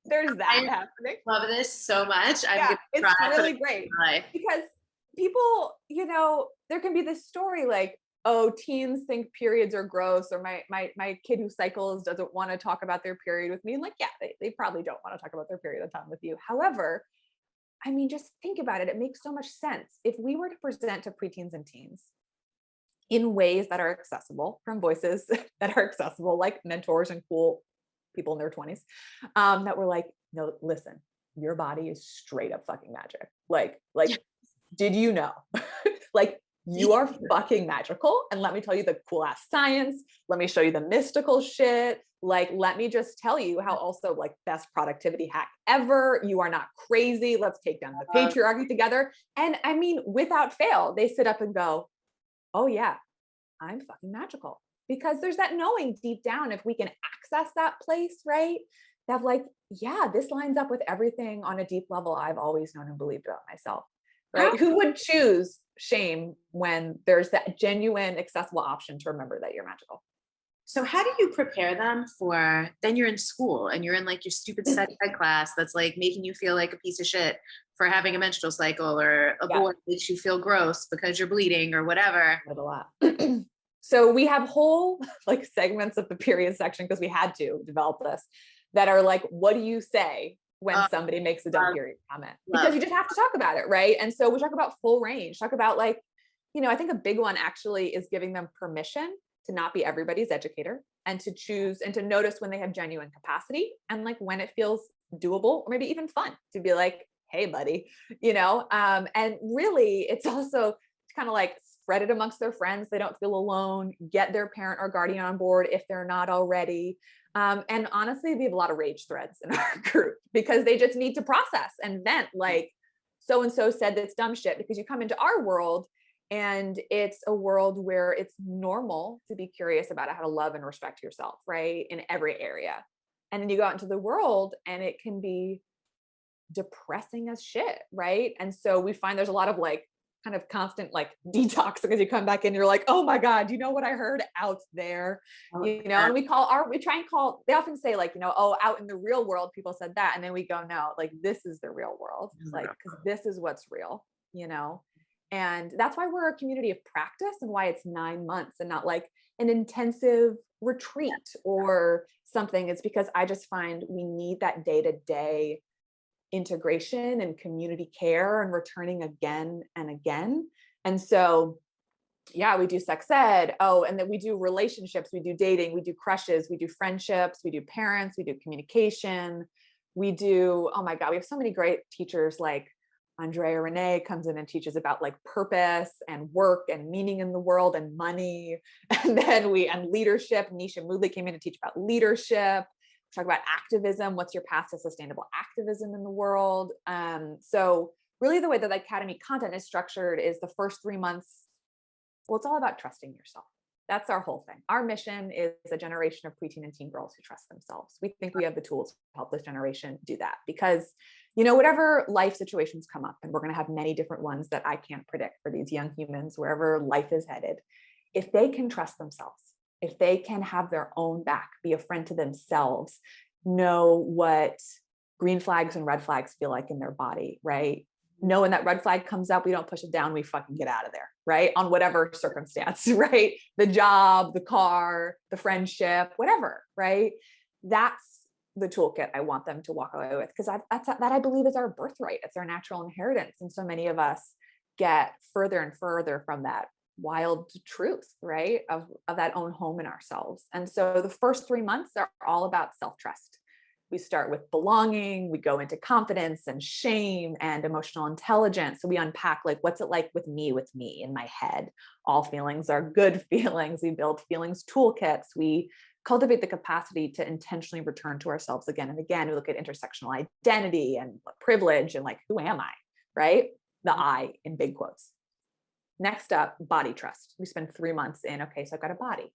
there's that happening.
Love this so much.
It's really great because people, there can be this story oh, teens think periods are gross, or my kid who cycles doesn't want to talk about their period with me. And they probably don't want to talk about their period of time with you. However, just think about it. It makes so much sense. If we were to present to preteens and teens in ways that are accessible from voices that are accessible, like mentors and cool people in their 20s, that were no, listen, your body is straight up fucking magic. Did you know? You are fucking magical. And let me tell you the cool ass science. Let me show you the mystical shit. Let me just tell you how also best productivity hack ever. You are not crazy. Let's take down the patriarchy together. And without fail, they sit up and go, oh yeah, I'm fucking magical. Because there's that knowing deep down, if we can access that place, right? That yeah, this lines up with everything on a deep level I've always known and believed about myself. Right? Who would choose shame when there's that genuine, accessible option to remember that you're magical?
So how do you prepare them for, then you're in school and you're in your stupid sex ed class that's making you feel like a piece of shit for having a menstrual cycle, or a board makes you feel gross because you're bleeding or whatever.
A lot. So we have whole segments of the period section because we had to develop this that are like, what do you say when somebody makes a dumb period comment? Because you just have to talk about it, right? And so we talk about full range, talk about like, I think a big one actually is giving them permission to not be everybody's educator and to choose and to notice when they have genuine capacity and like when it feels doable or maybe even fun to be like, hey, buddy, and really it's also kind of like spread it amongst their friends. They don't feel alone, get their parent or guardian on board if they're not already. And honestly, we have a lot of rage threads in our group because they just need to process and vent like, so-and-so said this dumb shit, because you come into our world and it's a world where it's normal to be curious about how to love and respect yourself, right? In every area. And then you go out into the world and it can be depressing as shit, right? And so we find there's a lot of like kind of constant like detox because you come back in, you're like, oh my God, you know what I heard out there, and we try and call, they often say like, oh, out in the real world, people said that. And then we go, no, like this is the real world. It's like, because this is what's real, and that's why we're a community of practice and why it's 9 months and not like an intensive retreat or something. It's because I just find we need that day-to-day integration and community care and returning again and again. And so, yeah, we do sex ed. Oh, and then we do relationships, we do dating, we do crushes, we do friendships, we do parents, we do communication. We do, oh my God, we have so many great teachers like Andrea Renee comes in and teaches about like purpose and work and meaning in the world and money. And then and leadership. Nisha Moodley came in to teach about leadership. Talk about activism. What's your path to sustainable activism in the world? So really the way that the Academy content is structured is the first 3 months. Well, it's all about trusting yourself. That's our whole thing. Our mission is a generation of preteen and teen girls who trust themselves. We think we have the tools to help this generation do that because, whatever life situations come up, and we're going to have many different ones that I can't predict for these young humans, wherever life is headed, if they can trust themselves, if they can have their own back, be a friend to themselves, know what green flags and red flags feel like in their body, right? Know when that red flag comes up, we don't push it down, we fucking get out of there, right? On whatever circumstance, right? The job, the car, the friendship, whatever, right? That's the toolkit I want them to walk away with, because that I believe is our birthright. It's our natural inheritance. And so many of us get further and further from that wild truth, right? Of that own home in ourselves. And so the first 3 months are all about self-trust. We start with belonging, we go into confidence and shame and emotional intelligence. So we unpack like, what's it like with me in my head? All feelings are good feelings. We build feelings toolkits. We cultivate the capacity to intentionally return to ourselves again and again. We look at intersectional identity and privilege and like, who am I, right? The I in big quotes. Next up, body trust. We spend 3 months in, okay, so I've got a body.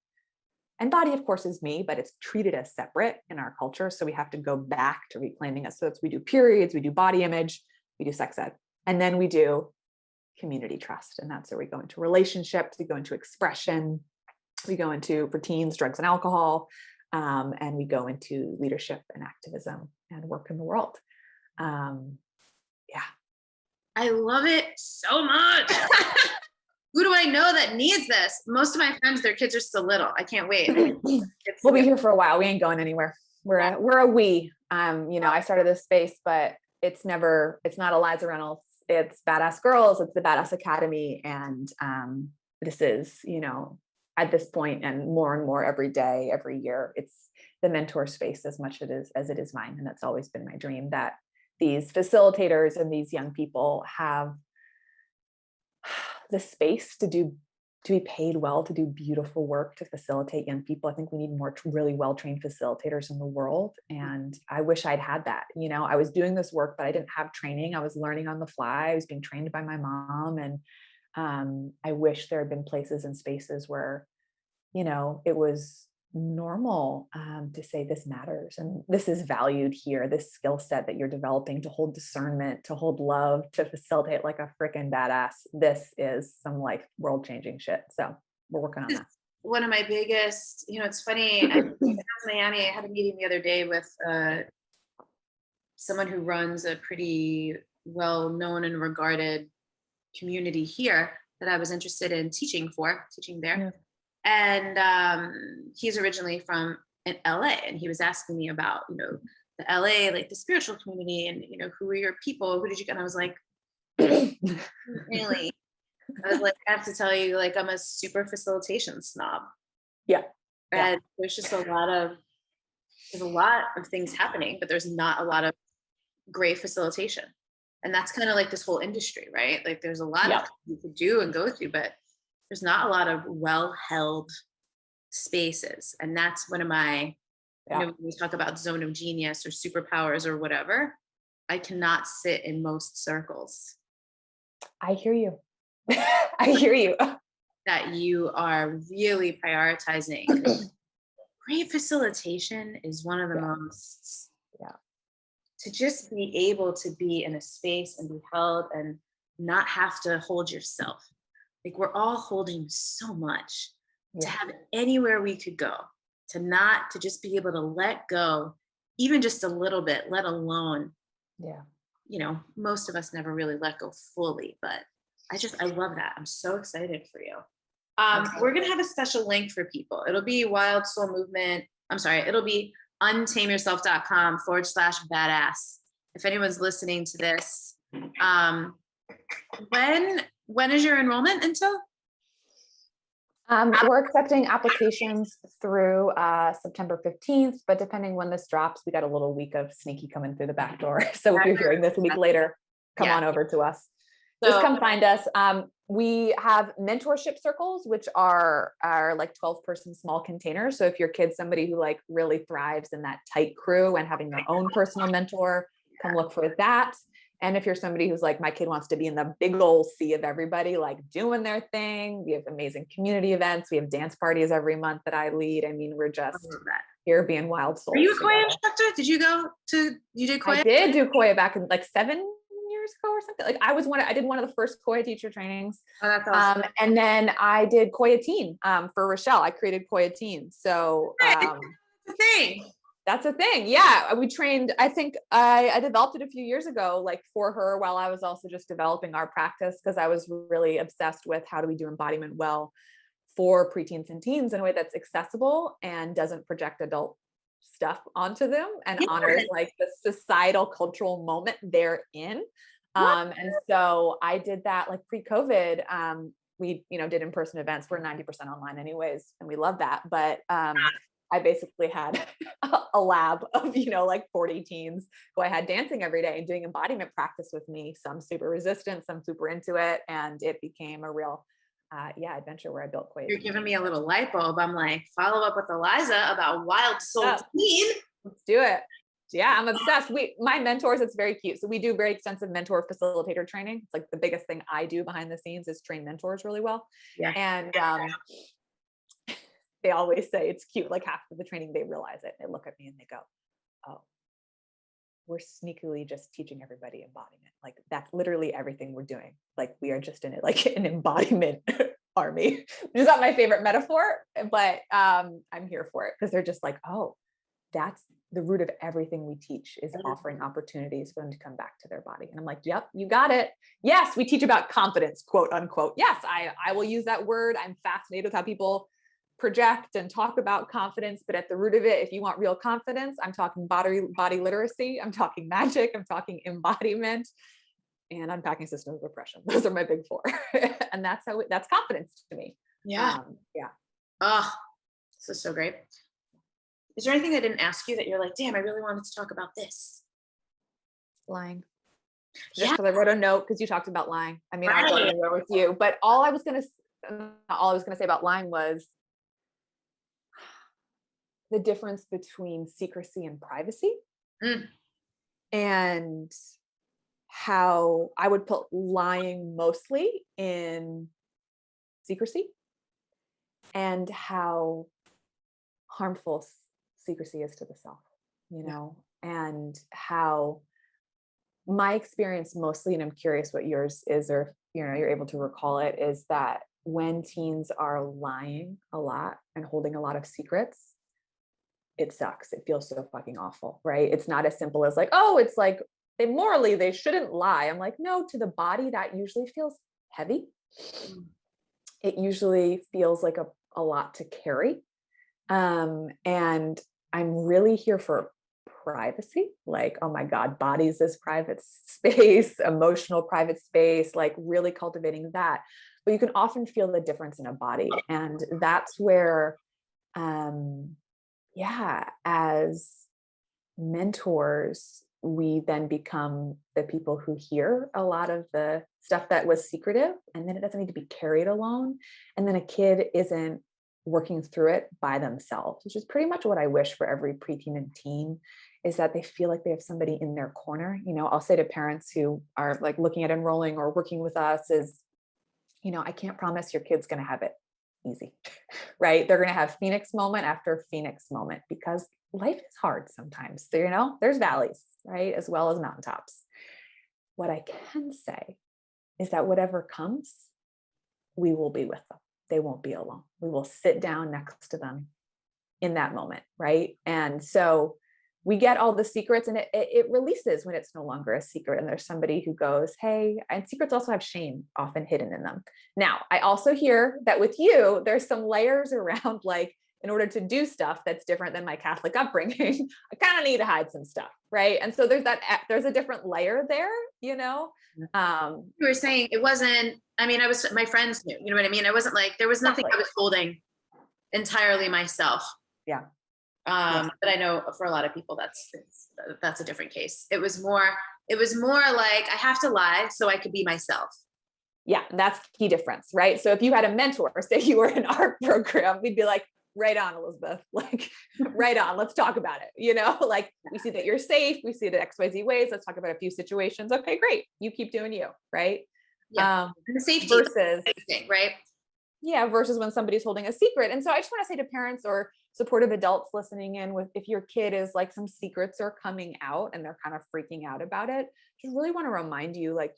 And body, of course, is me, but it's treated as separate in our culture. So we have to go back to reclaiming it. So we do periods, we do body image, we do sex ed, and then we do community trust. And that's where we go into relationships, we go into expression, we go into preteens, drugs and alcohol, and we go into leadership and activism and work in the world. Yeah.
I love it so much. Who do I know that needs this? Most of my friends, their kids are still little. I can't wait.
We'll be here for a while. We ain't going anywhere. We're a we. I started this space, but it's not Eliza Reynolds. It's Badass Girls. It's the Badass Academy. And this is, at this point and more every day, every year, it's the mentor space as much as it is mine. And that's always been my dream, that these facilitators and these young people have the space to be paid well, to do beautiful work, to facilitate young people. I think we need more really well-trained facilitators in the world. And I wish I'd had that. I was doing this work, but I didn't have training. I was learning on the fly. I was being trained by my mom. And I wish there had been places and spaces where, it was normal to say this matters and this is valued here, this skill set that you're developing to hold discernment, to hold love, to facilitate like a freaking badass. This is some like world changing shit. So we're working on that.
One of my biggest, it's funny, I was in Miami. I had a meeting the other day with someone who runs a pretty well-known and regarded community here that I was interested in teaching there. Yeah. And he's originally from in LA, and he was asking me about, the LA, like the spiritual community, and who were your people? Who did you get? And I was like, really? I was like, I have to tell you, like, I'm a super facilitation snob.
Yeah.
And there's just a lot of things happening, but there's not a lot of great facilitation. And that's kind of like this whole industry, right? Like there's a lot of things you could do and go through, but there's not a lot of well-held spaces. And that's one of my, when we talk about zone of genius or superpowers or whatever, I cannot sit in most circles.
I hear you. I hear you.
That you are really prioritizing. Great facilitation is one of the most, to just be able to be in a space and be held and not have to hold yourself. Like we're all holding so much to have anywhere we could go, to just be able to let go, even just a little bit, let alone, most of us never really let go fully, but I love that. I'm so excited for you. We're going to have a special link for people. It'll be Wild Soul Movement. It'll be untameyourself.com/badass. If anyone's listening to this, when is your enrollment until?
We're accepting applications through September 15th, but depending when this drops, we got a little week of sneaky coming through the back door. So if you're hearing this a week later, come on over to us. Just come find us. We have mentorship circles, which are like 12-person small containers. So if your kid's somebody who like really thrives in that tight crew and having their own personal mentor, come look for that. And if you're somebody who's like, my kid wants to be in the big old sea of everybody, like doing their thing, we have amazing community events. We have dance parties every month that I lead. I mean, we're just here being wild souls.
Are you a Koya instructor? You did Koya?
I did do Koya back in like 7 years ago or something. Like I did one of the first Koya teacher trainings.
Oh, that's awesome.
And then I did Koya Teen for Rochelle. I created Koya Teen. So that's a thing. Yeah. We trained, I think I developed it a few years ago, like for her, while I was also just developing our practice, because I was really obsessed with how do we do embodiment well for preteens and teens in a way that's accessible and doesn't project adult stuff onto them and honors like the societal cultural moment they're in. And so I did that like pre-COVID. We, did in-person events. We're 90% online anyways, and we love that. But I basically had a lab of, like 40 teens who I had dancing every day and doing embodiment practice with me, some super resistant, some super into it. And it became a real, adventure where I built Koya.
You're giving me a little light bulb. I'm like, follow up with Eliza about Wild Soul Teen.
Let's do it. Yeah, I'm obsessed. My mentors, it's very cute. So we do very extensive mentor facilitator training. It's like the biggest thing I do behind the scenes is train mentors really well. Yeah. And they always say it's cute. Like half of the training, they realize it. They look at me and they go, oh, we're sneakily just teaching everybody embodiment. Like that's literally everything we're doing. Like we are just in it, like an embodiment army, which is not my favorite metaphor, but I'm here for it because they're just like, oh, that's the root of everything we teach is offering opportunities for them to come back to their body. And I'm like, yep, you got it. Yes, we teach about confidence, quote unquote. Yes, I will use that word. I'm fascinated with how people project and talk about confidence, but at the root of it, if you want real confidence, I'm talking body literacy, I'm talking magic, I'm talking embodiment, and unpacking systems of oppression. Those are my big four. And that's confidence to me.
Yeah. Oh, this is so great. Is there anything I didn't ask you that you're like, damn, I really wanted to talk about this?
Lying. Just because I wrote a note because you talked about lying. I mean, I'll go anywhere with you, but all I was going to say about lying was the difference between secrecy and privacy, and how I would put lying mostly in secrecy, and how harmful secrecy is to the self, and how my experience mostly, and I'm curious what yours is, or you're able to recall it, is that when teens are lying a lot and holding a lot of secrets, it sucks. It feels so fucking awful, right? It's not as simple as like, oh, it's like they shouldn't lie. I'm like, no, to the body, that usually feels heavy. It usually feels like a lot to carry. And I'm really here for privacy. Like, oh my God, bodies is private space, emotional private space, like really cultivating that. But you can often feel the difference in a body. And that's where, as mentors, we then become the people who hear a lot of the stuff that was secretive, and then it doesn't need to be carried alone. And then a kid isn't working through it by themselves, which is pretty much what I wish for every preteen and teen, is that they feel like they have somebody in their corner. I'll say to parents who are like looking at enrolling or working with us is, I can't promise your kid's going to have it easy, right? They're going to have Phoenix moment after Phoenix moment, because life is hard sometimes. So, there's valleys, right? As well as mountaintops. What I can say is that whatever comes, we will be with them. They won't be alone. We will sit down next to them in that moment, right? And so we get all the secrets, and it releases when it's no longer a secret. And there's somebody who goes, hey, and secrets also have shame often hidden in them. Now, I also hear that with you, there's some layers around, like, in order to do stuff that's different than my Catholic upbringing, I kind of need to hide some stuff, right? And so there's a different layer there,
You were saying it wasn't, my friends knew, you know what I mean? I wasn't like, there was nothing I was holding entirely myself.
Yeah.
But I know for a lot of people, that's a different case. It was more like, I have to lie so I could be myself.
Yeah. And that's the key difference, right? So if you had a mentor, say you were in our program, we'd be like, right on, Elizabeth, like, right on, let's talk about it. Like, we see that you're safe. We see the XYZ ways. Let's talk about a few situations. Okay, great. You keep doing you, right?
Yeah. And the safety
versus,
right?
Yeah. Versus when somebody's holding a secret. And so I just want to say to parents or supportive adults listening in, with, if your kid is like, some secrets are coming out and they're kind of freaking out about it, just really want to remind you, like,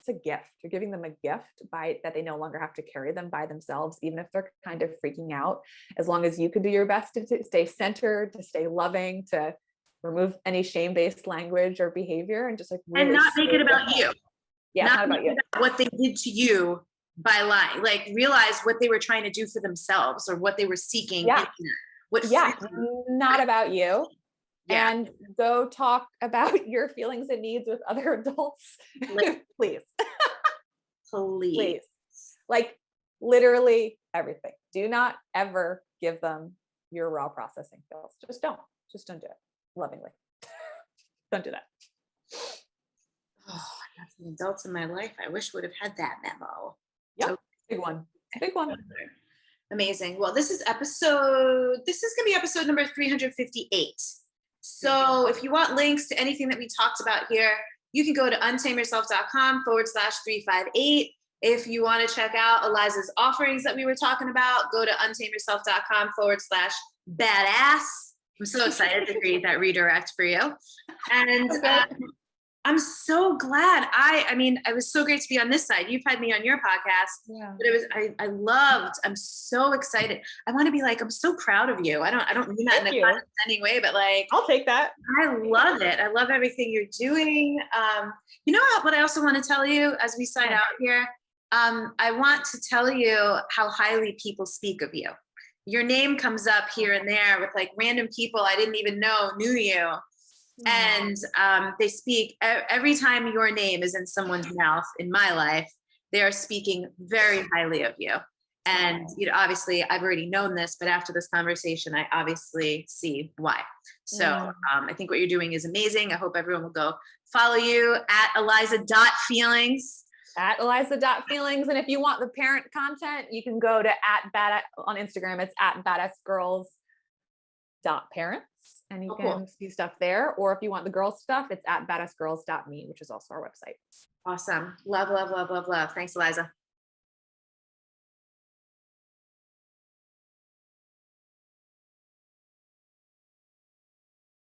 it's a gift. You're giving them a gift by that they no longer have to carry them by themselves, even if they're kind of freaking out. As long as you can do your best to stay centered, to stay loving, to remove any shame-based language or behavior, and just like really,
and not make it about you.
Yeah,
not
about you.
What they did to you by lying. Like, realize what they were trying to do for themselves or what they were seeking.
Yeah. Not about you.
Yeah.
And go talk about your feelings and needs with other adults. Please. Please. Like, literally everything. Do not ever give them your raw processing skills. Just don't do it lovingly. Don't do that.
Oh, I got some adults in my life I wish would have had that memo.
Yeah. So, big one.
Amazing. Well, this is going to be episode number 358. So if you want links to anything that we talked about here, you can go to untameyourself.com/358. If you want to check out Eliza's offerings that we were talking about, go to untameyourself.com/badass. I'm so excited to create that redirect for you. And I'm so glad. It was so great to be on this side. You've had me on your podcast, but I'm so excited. I want to be like, I'm so proud of you. I don't mean that in a condescending way, but like,
I'll take that.
I love it. I love everything you're doing. What I also want to tell you as we sign out here, I want to tell you how highly people speak of you. Your name comes up here and there with like random people I didn't even know knew you. And they speak every time your name is in someone's mouth in my life, they are speaking very highly of you. And obviously I've already known this, but after this conversation, I obviously see why. So I think what you're doing is amazing. I hope everyone will go follow you at Eliza.feelings.
At Eliza.feelings. And if you want the parent content, you can go to on Instagram. It's at badassgirls.parents. And you can see stuff there. Or if you want the girls stuff, it's at badassgirls.me, which is also our website.
Awesome. Love, love, love, love, love. Thanks, Eliza.